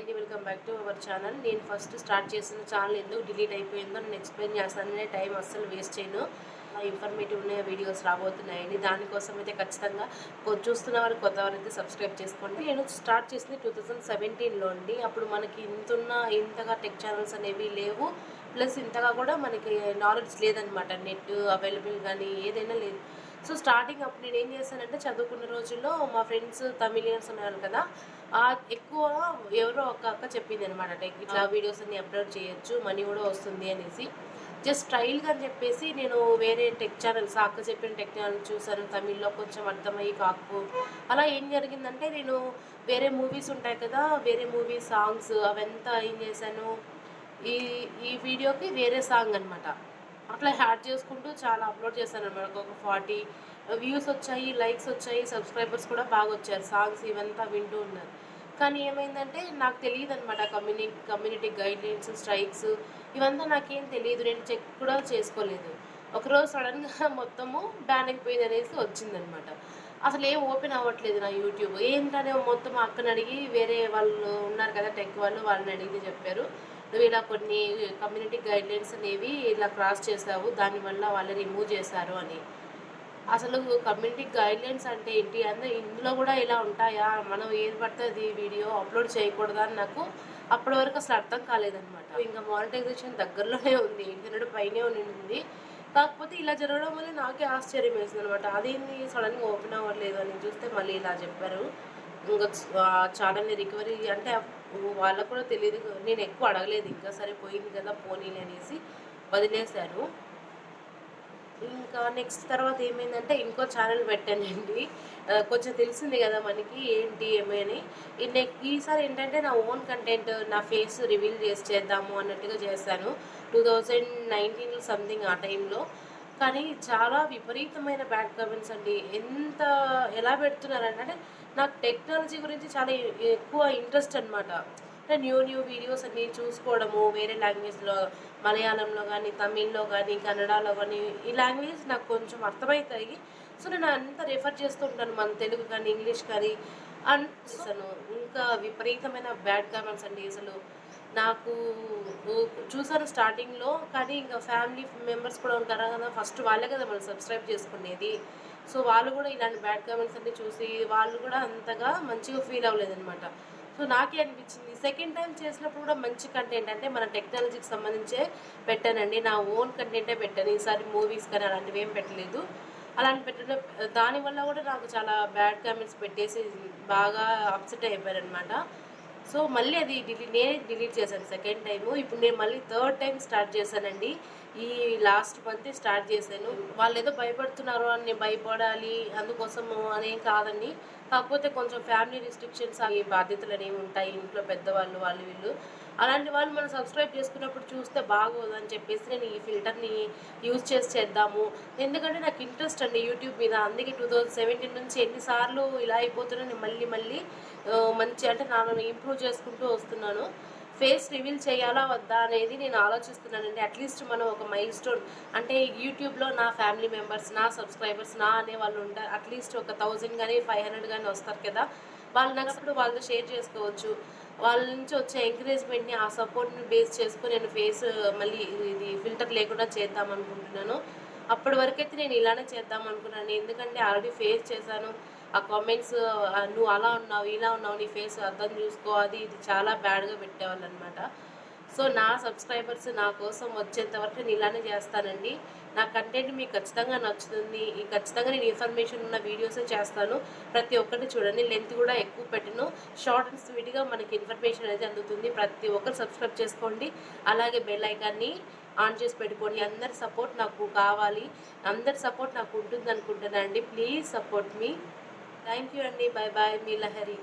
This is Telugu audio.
అండి, welcome back to our channel. నేను ఫస్ట్ స్టార్ట్ చేసిన ఛానల్ ఎందుకు డిలీట్ అయిపోయిందో నేను ఎక్స్ప్లెయిన్ చేస్తాను. టైం అస్సలు వేస్ట్ చేయను. ఇన్ఫర్మేటివ్ ఉన్న వీడియోస్ రాబోతున్నాయండి. దానికోసం అయితే ఖచ్చితంగా చూస్తున్న వారు కొత్త వారైతే సబ్స్క్రైబ్ చేసుకోండి. నేను స్టార్ట్ చేసింది 2017లో అండి. అప్పుడు మనకి ఇంతగా టెక్ ఛానల్స్ అనేవి లేవు. ప్లస్ ఇంతగా కూడా మనకి నాలెడ్జ్ లేదనమాట. నెట్ అవైలబుల్ కానీ ఏదైనా లేదు. సో స్టార్టింగ్ అప్పుడు నేను ఏం చేశానంటే, చదువుకున్న రోజుల్లో మా ఫ్రెండ్స్ తమిళియన్స్ ఉన్నారు కదా, ఎక్కువ ఎవరో ఒక అక్క చెప్పింది అనమాట, ఇట్లా వీడియోస్ అన్ని అప్లోడ్ చేయొచ్చు, మనీ కూడా వస్తుంది అనేసి. జస్ట్ ట్రైల్గా అని చెప్పేసి నేను వేరే టెక్ ఛానల్స్, అక్క చెప్పిన టెక్ ఛానల్ చూసాను. తమిళ్లో కొంచెం అర్థమయ్యి కాకు అలా ఏం జరిగిందంటే, నేను వేరే మూవీస్ ఉంటాయి కదా, వేరే మూవీ సాంగ్స్ అవంతా ఏం చేశాను, ఈ ఈ వీడియోకి వేరే సాంగ్ అనమాట అట్లా యాడ్ చేసుకుంటూ చాలా అప్లోడ్ చేశాను అనమాట. ఒక 40 వ్యూస్ వచ్చాయి, లైక్స్ వచ్చాయి, సబ్స్క్రైబర్స్ కూడా బాగా వచ్చారు. సాంగ్స్ ఇవంతా వింటూ ఉన్నారు. కానీ ఏమైందంటే, నాకు తెలియదు అనమాట కమ్యూనిటీ గైడ్లైన్స్, స్ట్రైక్స్ ఇవంతా నాకేం తెలియదు. నేను చెక్ కూడా చేసుకోలేదు. ఒకరోజు సడన్గా మొత్తము బ్యాన్ అయిపోయింది అనేసి వచ్చిందనమాట. అసలు ఏం ఓపెన్ అవ్వట్లేదు నా యూట్యూబ్. ఏంటనే మొత్తం అక్కని అడిగి, వేరే వాళ్ళు ఉన్నారు కదా టెక్ వాళ్ళు, వాళ్ళని అడిగితే చెప్పారు, నువ్వు ఇలా కొన్ని కమ్యూనిటీ గైడ్లైన్స్ అనేవి ఇలా క్రాస్ చేసావు, దానివల్ల వాళ్ళు రిమూవ్ చేశారు అని. అసలు కమ్యూనిటీ గైడ్లైన్స్ అంటే ఏంటి, అంటే ఇందులో కూడా ఇలా ఉంటాయా, మనం ఏది పడితే అది వీడియో అప్లోడ్ చేయకూడదా అని నాకు అప్పటి వరకు అసలు అర్థం కాలేదనమాట. ఇంకా మానిటైజేషన్ దగ్గరలోనే ఉంది, ఇంటర్నెట్ పైనే ఉంది. కాకపోతే ఇలా జరగడం వల్ల నాకే ఆశ్చర్యం వేసింది అనమాట. అదేంటి సడన్గా ఓపెన్ అవ్వట్లేదు అని చూస్తే మళ్ళీ ఇలా చెప్పారు. ఇంకా ఛానల్ని రికవరీ అంటే వాళ్ళకు కూడా తెలియదు. నేను ఎక్కువ అడగలేదు, ఇంకా సరే పోయింది కదా పోనీలే అనేసి వదిలేశాను. ఇంకా నెక్స్ట్ తర్వాత ఏమైందంటే, ఇంకో ఛానల్ పెట్టానండి. కొంచెం తెలిసింది కదా మనకి ఏంటి ఏమని. ఈసారి ఏంటంటే, నా ఓన్ కంటెంట్, నా ఫేస్ రివీల్ చేద్దాము అన్నట్టుగా చేశాను. 2019 సంథింగ్ ఆ టైంలో. కానీ చాలా విపరీతమైన బ్యాడ్ కామెంట్స్ అండి. ఎలా పెడుతున్నారంటే, నాకు టెక్నాలజీ గురించి చాలా ఎక్కువ ఇంట్రెస్ట్ అనమాట. అంటే న్యూ వీడియోస్ అన్నీ చూసుకోవడము, వేరే లాంగ్వేజ్లో, మలయాళంలో కానీ, తమిళ్లో కానీ, కన్నడలో కానీ, ఈ లాంగ్వేజ్ నాకు కొంచెం అర్థమవుతాయి. సో నేను అంతా రెఫర్ చేస్తూ ఉంటాను, మన తెలుగు కానీ, ఇంగ్లీష్ కానీ అసలు ఇంకా విపరీతమైన బ్యాడ్ కామెంట్స్ అండి. అసలు నాకు చూసాను స్టార్టింగ్లో, కానీ ఇంకా ఫ్యామిలీ మెంబర్స్ కూడా ఉంటారు కదా, ఫస్ట్ వాళ్ళే కదా మనం సబ్స్క్రైబ్ చేసుకునేది. సో వాళ్ళు కూడా ఇలాంటి బ్యాడ్ కామెంట్స్ అన్నీ చూసి వాళ్ళు కూడా అంతగా మంచిగా ఫీల్ అవ్వలేదన్నమాట. సో నాకే అనిపించింది, సెకండ్ టైం చేసినప్పుడు కూడా మంచి కంటెంట్ అంటే మన టెక్నాలజీకి సంబంధించే పెట్టానండి. నా ఓన్ కంటెంటే పెట్టాను. ఈసారి మూవీస్ కానీ అలాంటివి ఏం పెట్టలేదు. అలాంటి పెట్టడం దానివల్ల కూడా నాకు చాలా బ్యాడ్ కామెంట్స్ పెట్టేసి బాగా అప్సెట్ అయిపోయారనమాట. సో మళ్ళీ అది నేనే డిలీట్ చేశాను సెకండ్ టైము. ఇప్పుడు నేను మళ్ళీ థర్డ్ టైం స్టార్ట్ చేశానండి. ఈ లాస్ట్ మంత్ స్టార్ట్ చేశాను. వాళ్ళు ఏదో భయపడుతున్నారు అని నేను భయపడాలి అందుకోసము అనేం కాదండి. కాకపోతే కొంచెం ఫ్యామిలీ రిస్ట్రిక్షన్స్, ఈ బాధ్యతలు అనేవి ఉంటాయి ఇంట్లో, పెద్దవాళ్ళు వాళ్ళు వీళ్ళు. అలాంటి వాళ్ళు మనం సబ్స్క్రైబ్ చేసుకున్నప్పుడు చూస్తే బాగోదని చెప్పేసి నేను ఈ ఫిల్టర్ని యూజ్ చేద్దాము. ఎందుకంటే నాకు ఇంట్రెస్ట్ అండి యూట్యూబ్ మీద. అందుకే 2017 నుంచి ఎన్నిసార్లు ఇలా అయిపోతున్నా నేను మళ్ళీ మంచి అంటే నన్ను ఇంప్రూవ్ చేసుకుంటూ వస్తున్నాను. ఫేస్ రివీల్ చేయాలా వద్దా అనేది నేను ఆలోచిస్తున్నానండి. అట్లీస్ట్ మనం ఒక మైల్ స్టోన్ అంటే యూట్యూబ్లో నా ఫ్యామిలీ మెంబర్స్, నా సబ్స్క్రైబర్స్, నా అనే వాళ్ళు ఉంటారు. అట్లీస్ట్ ఒక 1000 కానీ 500 కానీ వస్తారు కదా, వాళ్ళు నచ్చినప్పుడు వాళ్ళతో షేర్ చేసుకోవచ్చు. వాళ్ళ నుంచి వచ్చే ఎంకరేజ్మెంట్ని, ఆ సపోర్ట్ని బేస్ చేసుకొని నేను ఫేస్ మళ్ళీ ఇది ఫిల్టర్ లేకుండా చేద్దాం అనుకుంటున్నాను. అప్పటి వరకైతే నేను ఇలానే చేద్దాం అనుకున్నాను. ఎందుకంటే ఆల్రెడీ ఫేస్ చేశాను. ఆ కామెంట్స్, నువ్వు అలా ఉన్నావు, ఇలా ఉన్నావు, నీ ఫేస్ అర్థం చూసుకో, అది ఇది చాలా బ్యాడ్గా పెట్టేవాళ్ళు అనమాట. సో నా సబ్స్క్రైబర్స్ నా కోసం వచ్చేంత వరకు నేను ఇలానే చేస్తానండి. నా కంటెంట్ మీకు ఖచ్చితంగా నచ్చుతుంది. ఖచ్చితంగా నేను ఇన్ఫర్మేషన్ ఉన్న వీడియోసే చేస్తాను. ప్రతి ఒక్కటి చూడండి, లెంత్ కూడా ఎక్కువ పెట్టను, షార్ట్ అండ్ స్వీట్గా మనకి ఇన్ఫర్మేషన్ అనేది అందుతుంది. ప్రతి ఒక్కరు సబ్స్క్రైబ్ చేసుకోండి. అలాగే బెల్ ఐకాన్ని ఆన్ చేసి పెట్టుకోండి. అందరి సపోర్ట్ నాకు కావాలి, అందరి సపోర్ట్ నాకు ఉంటుంది అనుకుంటున్నాను అండి. Please support me. Thank you అండి. Bye bye. మీ లహరి.